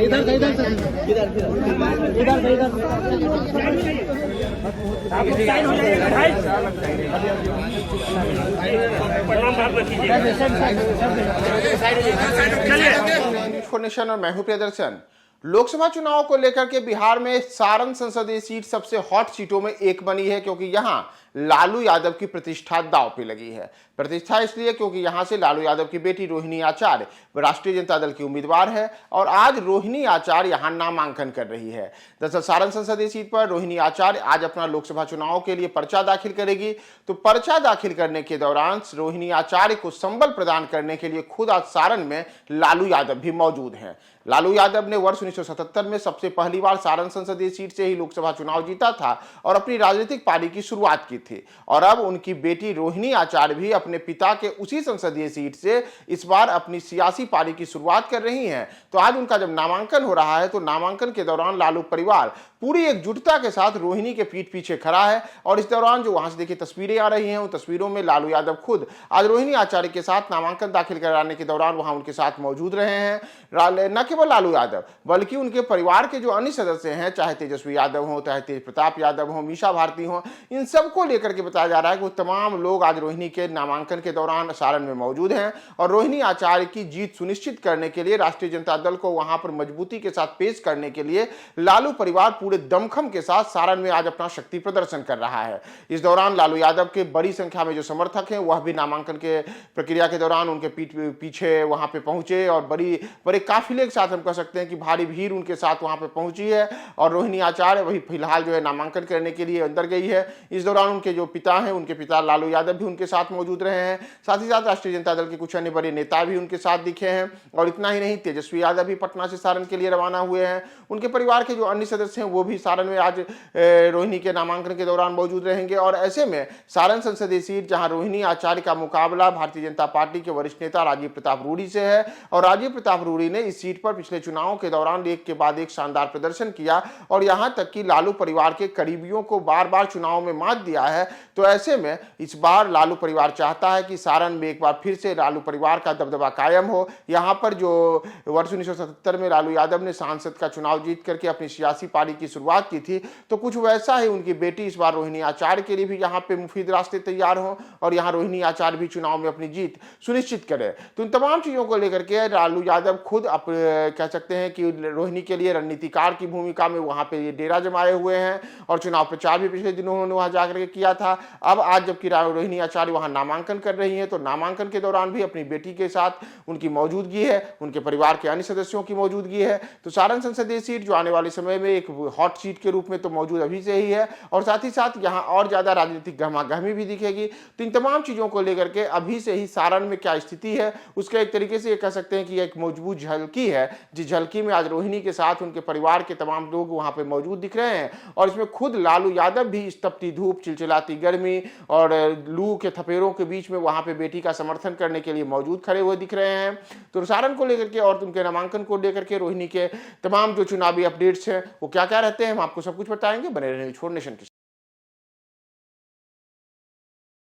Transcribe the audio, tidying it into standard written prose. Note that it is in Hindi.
इधर से इधर से इधर इधर से इधर साइन हो जाएगा भाई। प्रणाम बात कीजिए। इन्फॉर्मेशन और मैं हूं प्रियदर्शन। लोकसभा चुनाव को लेकर के बिहार में सारण संसदीय सीट सबसे हॉट सीटों में एक बनी है, क्योंकि यहां लालू यादव की प्रतिष्ठा दांव पे लगी है। प्रतिष्ठा इसलिए क्योंकि यहां से लालू यादव की बेटी रोहिणी आचार्य राष्ट्रीय जनता दल की उम्मीदवार है और आज रोहिणी आचार्य यहां नामांकन कर रही है। दरअसल सारण संसदीय सीट पर रोहिणी आचार्य आज अपना लोकसभा चुनाव के लिए पर्चा दाखिल करेगी। तो पर्चा दाखिल करने के दौरान रोहिणी आचार्य को संबल प्रदान करने के लिए खुद आज सारण में लालू यादव भी मौजूद हैं। लालू यादव ने वर्ष 1977 में सबसे पहली बार सारण संसदीय सीट से ही लोकसभा चुनाव जीता था और अपनी राजनीतिक पारी की शुरुआत की थी। और अब उनकी बेटी रोहिणी आचार्य भी अपने पिता के उसी संसदीय सीट से इस बार अपनी सियासी पारी की शुरुआत कर रही हैं। तो आज उनका जब नामांकन हो रहा है तो नामांकन के दौरान लालू परिवार पूरी एकजुटता के साथ रोहिणी के पीठ पीछे खड़ा है। और इस दौरान जो वहां से देखिए तस्वीरें आ रही हैं, उन तस्वीरों में लालू यादव खुद आज रोहिणी आचार्य के साथ नामांकन दाखिल कराने के दौरान वहां उनके साथ मौजूद रहे हैं। न केवल लालू यादव बल्कि उनके परिवार के जो अन्य सदस्य हैं, चाहे तेजस्वी यादव हो, चाहे तेज प्रताप यादव हो, मीसा भारती हो, इन सबको लेकर के बताया जा रहा है कि वो तमाम लोग आज रोहिणी के नामांकन के दौरान सारण में मौजूद हैं। और रोहिणी आचार्य की जीत सुनिश्चित करने के लिए राष्ट्रीय जनता दल को वहां पर मजबूती के साथ पेश करने के लिए लालू परिवार पूरे दमखम के साथ सारण में आज अपना शक्ति प्रदर्शन कर रहा है। इस दौरान लालू यादव के बड़ी संख्या में जो समर्थक हैं वह भी नामांकन के प्रक्रिया के दौरान उनके पीछे वहां पे पहुंचे और बड़े काफिले के साथ हम कह सकते हैं कि भारी भीड़ उनके साथ वहां पे पहुंची है। और रोहिणी आचार्य वही फिलहाल जो है नामांकन करने के लिए अंदर गई है। इस दौरान उनके जो पिता हैं, उनके पिता लालू यादव भी उनके साथ मौजूद रहे हैं। साथ ही साथ राष्ट्रीय जनता दल के कुछ अन्य बड़े नेता भी उनके साथ दिखे हैं। और इतना ही नहीं, तेजस्वी यादव भी पटना से सारण के लिए रवाना हुए हैं। उनके परिवार के जो अन्य सदस्य हैं वो भी सारण में आज रोहिणी के नामांकन के दौरान मौजूद रहेंगे। और ऐसे में सारण संसदीय सीट जहां रोहिणी आचार्य का मुकाबला भारतीय जनता पार्टी के वरिष्ठ नेता राजीव प्रताप रूडी से है और राजीव प्रताप रूडी ने इस सीट पर पिछले चुनावों के दौरान एक के बाद एक शानदार प्रदर्शन किया और यहां तक कि लालू परिवार के करीबियों को बार बार चुनाव में मात दिया है। तो ऐसे में इस बार लालू परिवार चाहता है कि सारण में एक बार फिर से लालू परिवार का दबदबा कायम हो। यहां पर जो वर्ष 1977 में लालू यादव ने सांसद का चुनाव जीत करके अपनी सियासी पारी की शुरुआत की थी, तो कुछ वैसा ही उनकी बेटी इस बार रोहिणी आचार्य के लिए भी यहाँ पे मुफीद रास्ते तैयार हों और यहाँ रोहिणी आचार्य भी चुनाव में अपनी जीत सुनिश्चित करे। तो इन तमाम चीजों को लेकर के लालू यादव खुद कह सकते हैं कि रोहिणी के लिए रणनीतिकार की भूमिका में वहां पे डेरा जमाए हुए हैं और चुनाव प्रचार भी पिछले दिनों उन्होंने वहां जाकर के किया था। अब आज जबकि रोहिणी आचार्य वहां नामांकन कर रही हैं तो नामांकन के दौरान भी अपनी बेटी के साथ उनकी मौजूदगी है, उनके परिवार के अन्य सदस्यों की मौजूदगी है। तो सारण संसदीय सीट जो आने वाले समय में एक हॉट सीट के रूप में तो मौजूद अभी से ही है और साथ ही साथ यहाँ और ज्यादा राजनीतिक गहमागहमी भी दिखेगी। तो इन तमाम चीजों को लेकर के अभी से ही सारण में क्या स्थिति है उसका एक तरीके से ये कह सकते हैं कि एक मजबूत झलकी है, जिस झलकी में आज रोहिणी के साथ उनके परिवार के तमाम लोग वहां पे मौजूद दिख रहे हैं। और इसमें खुद लालू यादव भी इस तपती धूप, चिलचिलाती गर्मी और लू के थपेड़ों के बीच में वहां पे बेटी का समर्थन करने के लिए मौजूद खड़े हुए दिख रहे हैं। तो सारण को लेकर के और उनके नामांकन को लेकर के रोहिणी के तमाम जो चुनावी अपडेट्स हैं वो क्या क्या रहते हैं हम आपको सब कुछ बताएंगे। बने रहिए छोड़ नेशन के